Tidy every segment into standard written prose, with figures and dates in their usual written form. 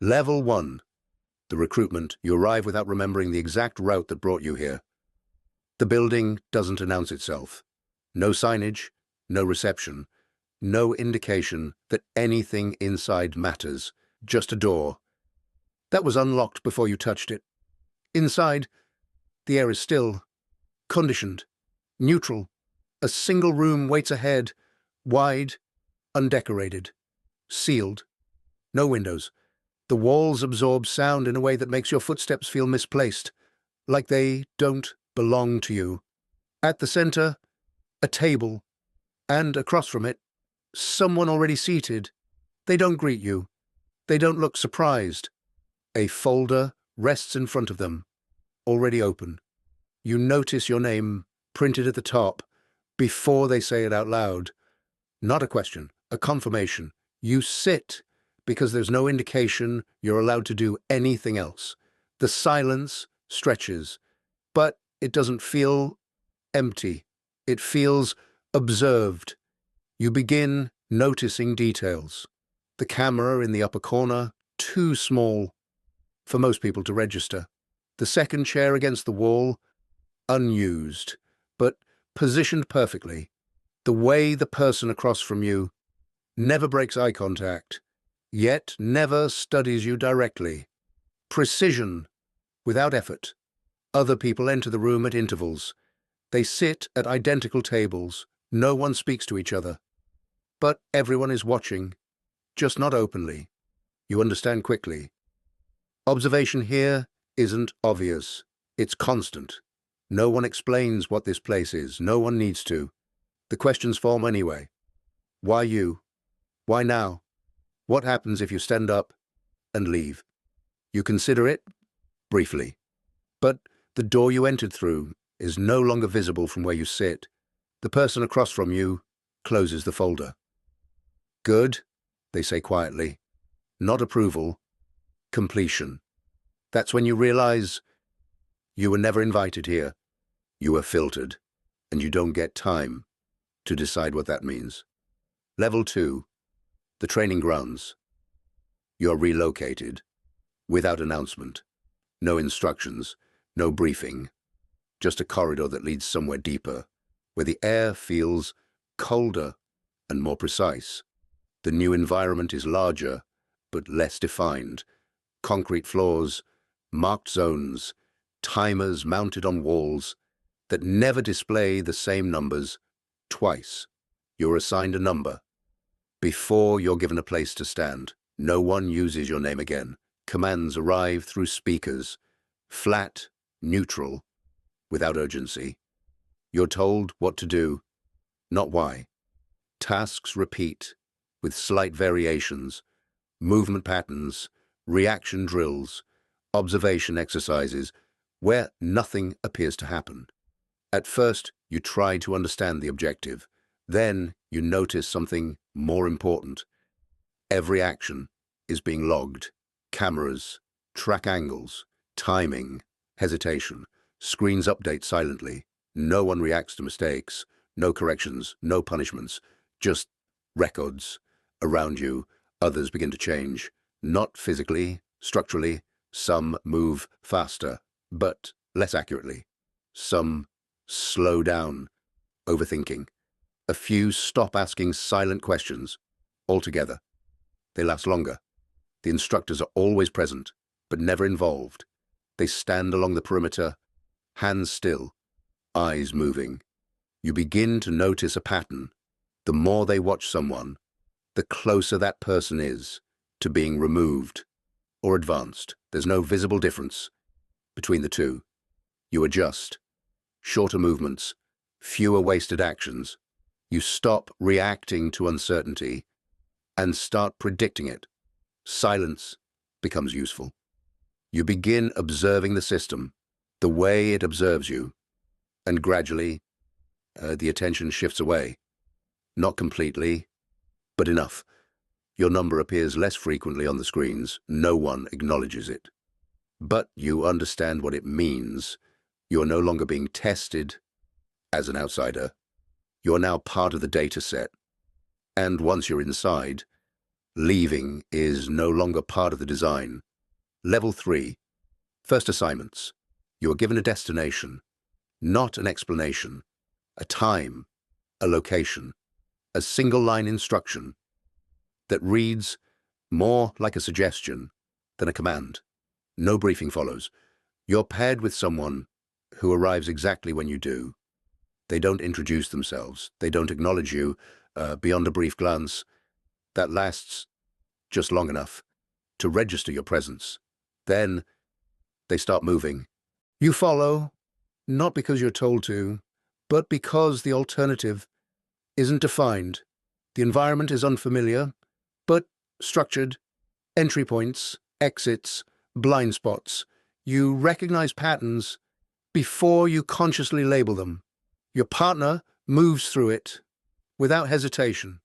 Level 1. The recruitment. You arrive without remembering the exact route that brought you here. The building doesn't announce itself. No signage, no reception, no indication that anything inside matters. Just a door. That was unlocked before you touched it. Inside, the air is still, conditioned, neutral. A single room waits ahead, wide, undecorated, sealed. No windows. The walls absorb sound in a way that makes your footsteps feel misplaced, like they don't belong to you. At the center, a table, and across from it, someone already seated. They don't greet you. They don't look surprised. A folder rests in front of them, already open. You notice your name printed at the top before they say it out loud. Not a question, a confirmation. You sit because there's no indication you're allowed to do anything else. The silence stretches, but it doesn't feel empty. It feels observed. You begin noticing details. The camera in the upper corner, too small for most people to register. The second chair against the wall, unused, but positioned perfectly. The way the person across from you never breaks eye contact, yet never studies you directly. Precision, without effort. Other people enter the room at intervals. They sit at identical tables. No one speaks to each other. But everyone is watching, just not openly. You understand quickly. Observation here isn't obvious. It's constant. No one explains what this place is. No one needs to. The questions form anyway. Why you? Why now? What happens if you stand up and leave? You consider it briefly. But the door you entered through is no longer visible from where you sit. The person across from you closes the folder. Good, they say quietly. Not approval, completion. That's when you realize you were never invited here. You were filtered, and you don't get time to decide what that means. Level 2, the training grounds. You're relocated, without announcement. No instructions, no briefing. Just a corridor that leads somewhere deeper, where the air feels colder and more precise. The new environment is larger, but less defined. Concrete floors, marked zones, timers mounted on walls that never display the same numbers twice. You're assigned a number. Before you're given a place to stand, no one uses your name again. Commands arrive through speakers, flat, neutral, without urgency. You're told what to do, not why. Tasks repeat, with slight variations, movement patterns, reaction drills, observation exercises, where nothing appears to happen. At first, you try to understand the objective. Then you notice something more important. Every action is being logged. Cameras, track angles, timing, hesitation. Screens update silently. No one reacts to mistakes. No corrections, no punishments. Just records. Around you, others begin to change. Not physically, structurally. Some move faster, but less accurately. Some slow down, overthinking. A few stop asking silent questions altogether. They last longer. The instructors are always present, but never involved. They stand along the perimeter, hands still, eyes moving. You begin to notice a pattern. The more they watch someone, the closer that person is to being removed or advanced. There's no visible difference between the two. You adjust. Shorter movements, fewer wasted actions. You stop reacting to uncertainty and start predicting it. Silence becomes useful. You begin observing the system, the way it observes you, and gradually the attention shifts away. Not completely, but enough. Your number appears less frequently on the screens. No one acknowledges it. But you understand what it means. You are no longer being tested as an outsider. You're now part of the data set. And once you're inside, Leaving is no longer part of the design. Level 3. First assignments. You are given a destination, not an explanation, a time, a location, a single-line instruction that reads more like a suggestion than a command. No briefing follows. You're paired with someone who arrives exactly when you do. They don't introduce themselves. They don't acknowledge you beyond a brief glance that lasts just long enough to register your presence. Then they start moving. You follow, not because you're told to, but because the alternative isn't defined. The environment is unfamiliar, but structured. Entry points, exits, blind spots. You recognize patterns before you consciously label them. Your partner moves through it without hesitation,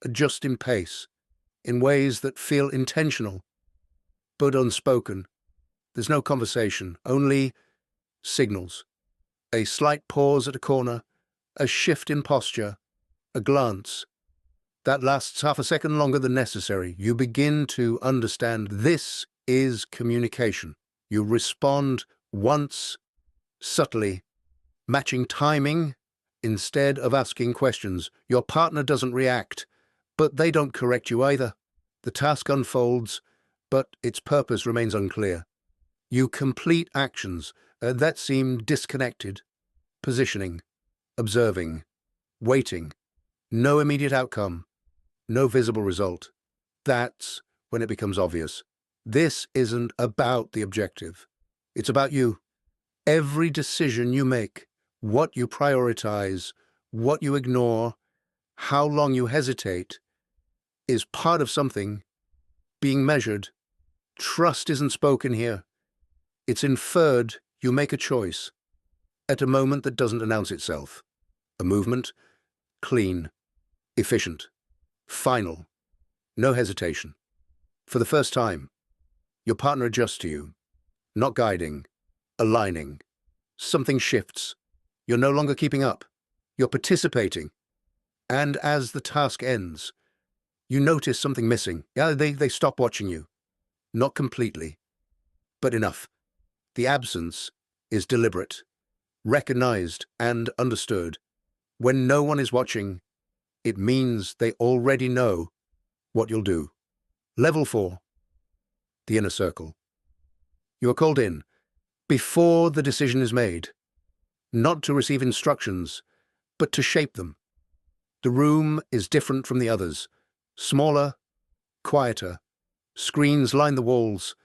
adjusting pace in ways that feel intentional but unspoken. There's no conversation, only signals. A slight pause at a corner, a shift in posture, a glance. That lasts half a second longer than necessary. You begin to understand this is communication. You respond once, subtly, matching timing instead of asking questions. Your partner doesn't react, but they don't correct you either. The task unfolds, but its purpose remains unclear. You complete actions that seem disconnected. Positioning, observing, waiting. No immediate outcome, no visible result. That's when it becomes obvious. This isn't about the objective. It's about you. Every decision you make, what you prioritize, what you ignore, how long you hesitate, is part of something being measured. Trust isn't spoken here. It's inferred. You make a choice at a moment that doesn't announce itself. A movement, clean, efficient, final, no hesitation. For the first time, your partner adjusts to you, not guiding, aligning. Something shifts. You're no longer keeping up. You're participating. And as the task ends, you notice something missing. Yeah, they stop watching you. Not completely, but enough. The absence is deliberate, recognized and understood. When no one is watching, it means they already know what you'll do. Level 4. The inner circle. You are called in before the decision is made, not to receive instructions, but to shape them. The room is different from the others. Smaller, quieter. Screens line the walls,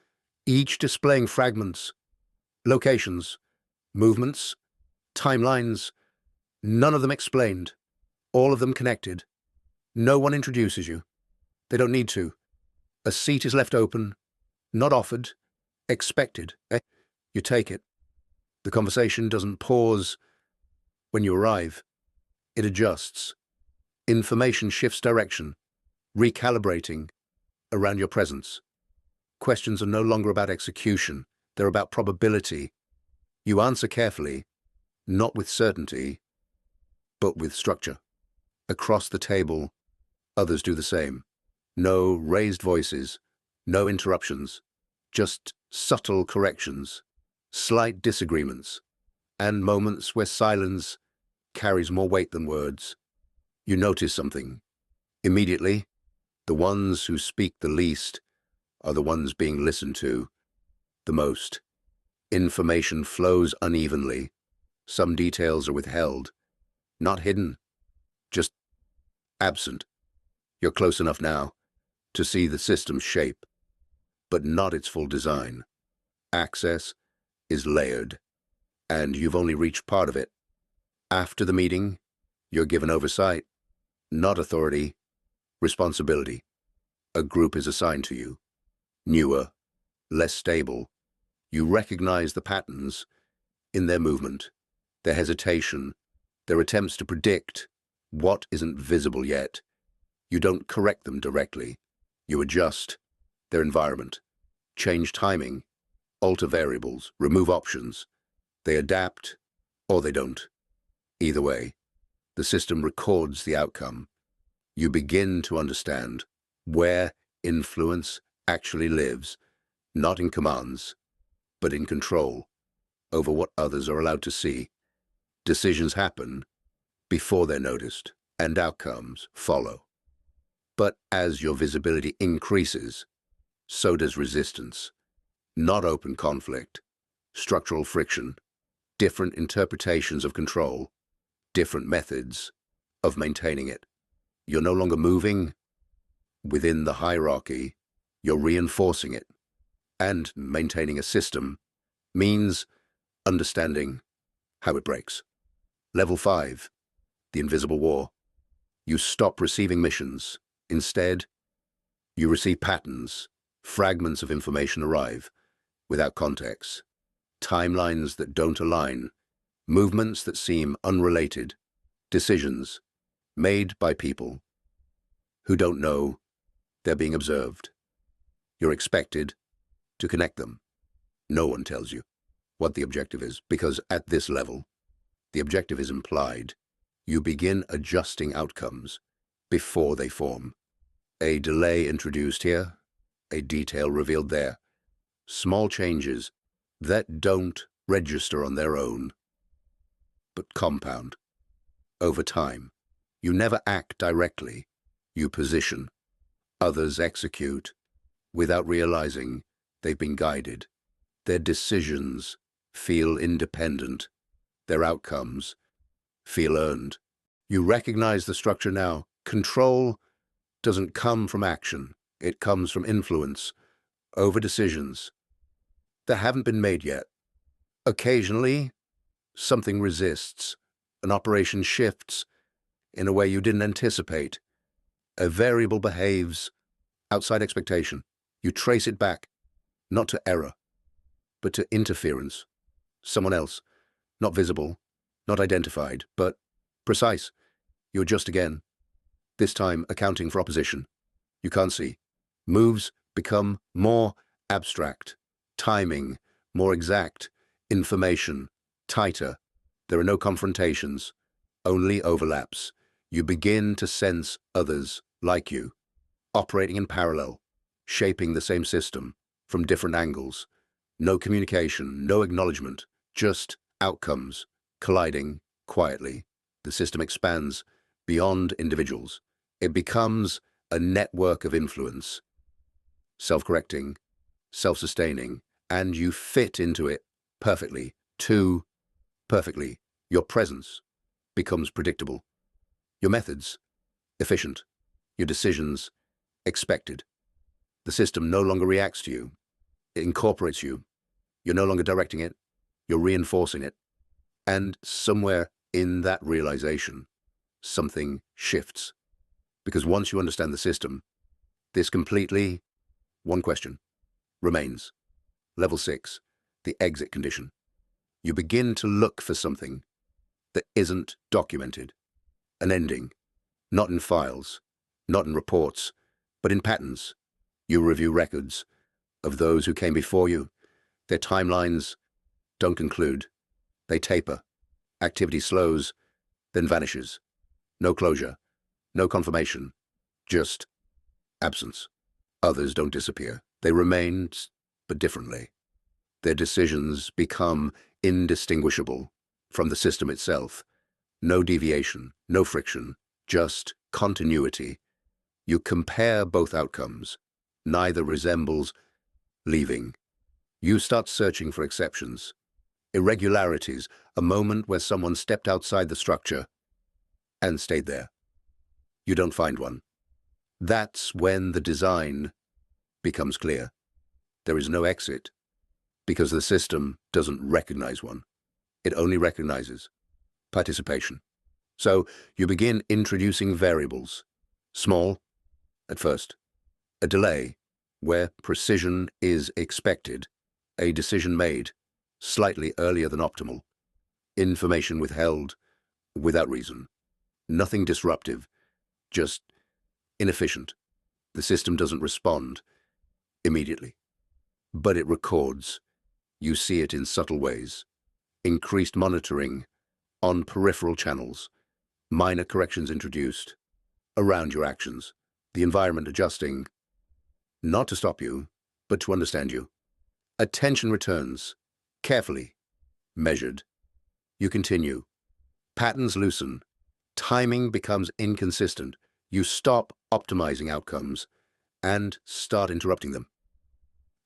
each displaying fragments, locations, movements, timelines, none of them explained, all of them connected. No one introduces you. They don't need to. A seat is left open, not offered, expected. You take it. The conversation doesn't pause when you arrive. It adjusts. Information shifts direction, recalibrating around your presence. Questions are no longer about execution. They're about probability. You answer carefully, not with certainty, but with structure. Across the table, others do the same. No raised voices, no interruptions, just subtle corrections, slight disagreements, and moments where silence carries more weight than words. You notice something. Immediately, the ones who speak the least are the ones being listened to the most. Information flows unevenly. Some details are withheld, not hidden, just absent. You're close enough now to see the system's shape, but not its full design. Access is layered, and you've only reached part of it. After the meeting, you're given oversight, not authority, responsibility. A group is assigned to you. Newer, less stable. You recognize the patterns in their movement, their hesitation, their attempts to predict what isn't visible yet. You don't correct them directly. You adjust their environment, change timing, alter variables, remove options. They adapt or they don't. Either way, the system records the outcome. You begin to understand where influence actually lives, not in commands, but in control over what others are allowed to see. Decisions happen before they're noticed, and outcomes follow. But as your visibility increases, so does resistance. Not open conflict, structural friction, different interpretations of control, different methods of maintaining it. You're no longer moving within the hierarchy, you're reinforcing it. And maintaining a system means understanding how it breaks. Level 5, the invisible war. You stop receiving missions. Instead, you receive patterns. Fragments of information arrive without context. Timelines that don't align. Movements that seem unrelated. Decisions made by people who don't know they're being observed. You're expected to connect them. No one tells you what the objective is, because at this level, the objective is implied. You begin adjusting outcomes before they form. A delay introduced here, a detail revealed there. Small changes that don't register on their own, but compound over time. You never act directly, you position. Others execute without realizing they've been guided. Their decisions feel independent. Their outcomes feel earned. You recognize the structure now. Control doesn't come from action. It comes from influence over decisions that haven't been made yet. Occasionally, something resists. An operation shifts in a way you didn't anticipate. A variable behaves outside expectation. You trace it back, not to error, but to interference. Someone else, not visible, not identified, but precise. You adjust again, this time accounting for opposition. You can't see. Moves become more abstract, timing more exact, information tighter. There are no confrontations, only overlaps. You begin to sense others like you, operating in parallel, shaping the same system from different angles. No communication, no acknowledgement, just outcomes colliding quietly. The system expands beyond individuals. It becomes a network of influence, self-correcting, self-sustaining, and you fit into it perfectly, too perfectly. Your presence becomes predictable. Your methods, efficient. Your decisions, expected. The system no longer reacts to you. It incorporates you. You're no longer directing it. You're reinforcing it. And somewhere in that realization, something shifts. Because once you understand the system, this completely, one question remains. Level 6, the exit condition. You begin to look for something that isn't documented. An ending, not in files, not in reports, but in patterns. You review records of those who came before you. Their timelines don't conclude. They taper. Activity slows, then vanishes. No closure, no confirmation, just absence. Others don't disappear. They remain, but differently. Their decisions become indistinguishable from the system itself. No deviation, no friction, just continuity. You compare both outcomes. Neither resembles leaving. You start searching for exceptions, irregularities, a moment where someone stepped outside the structure and stayed there. You don't find one. That's when the design becomes clear. There is no exit because the system doesn't recognize one. It only recognizes participation. So you begin introducing variables, small at first, a delay where precision is expected, a decision made slightly earlier than optimal, information withheld without reason, nothing disruptive, just inefficient. The system doesn't respond immediately, but it records. You see it in subtle ways. Increased monitoring on peripheral channels, minor corrections introduced around your actions, the environment adjusting not to stop you, but to understand you. Attention returns, carefully, measured. You continue. Patterns loosen. Timing becomes inconsistent. You stop optimizing outcomes and start interrupting them.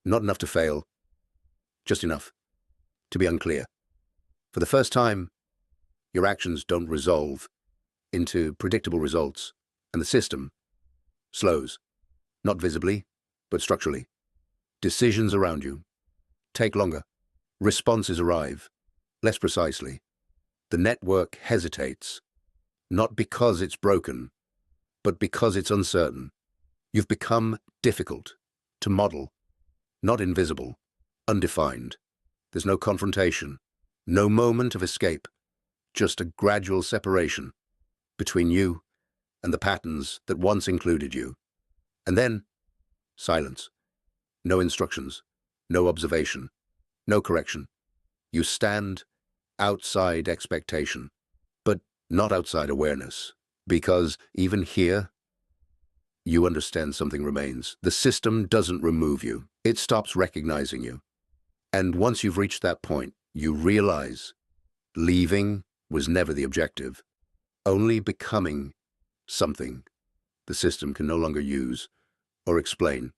Not enough to fail, just enough to be unclear. For the first time, your actions don't resolve into predictable results, and the system slows, not visibly, but structurally. Decisions around you take longer. Responses arrive less precisely. The network hesitates, not because it's broken, but because it's uncertain. You've become difficult to model, not invisible, undefined. There's no confrontation, no moment of escape, just a gradual separation between you and the patterns that once included you. And then, silence. No instructions, no observation, no correction. You stand outside expectation, but not outside awareness, because even here, you understand something remains. The system doesn't remove you. It stops recognizing you. And once you've reached that point, you realize leaving was never the objective, only becoming something the system can no longer use or explain.